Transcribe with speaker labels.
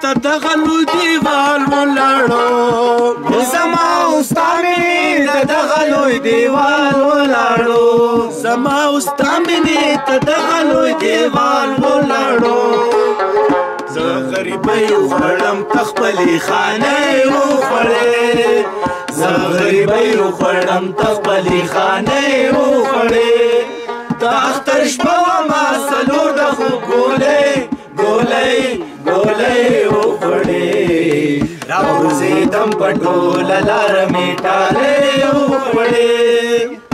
Speaker 1: ته دغه لوی دیوال ولاړو
Speaker 2: زما استا مې ته دغه لوی دیوال ولاړو
Speaker 1: زما استا مې ته دغه لوی دیوال ولاړو زه غریبۍ وخوړم ته خپلې خانۍ وخوړې زه غریبۍ وخوړم ته خپلې خانۍ وخوړې د اختر شپه ومه څلور د خوب ګولۍ ګولۍ ګولۍ وخوړې راغورځېدم په ټوله لاره مې ټالۍ وخوړې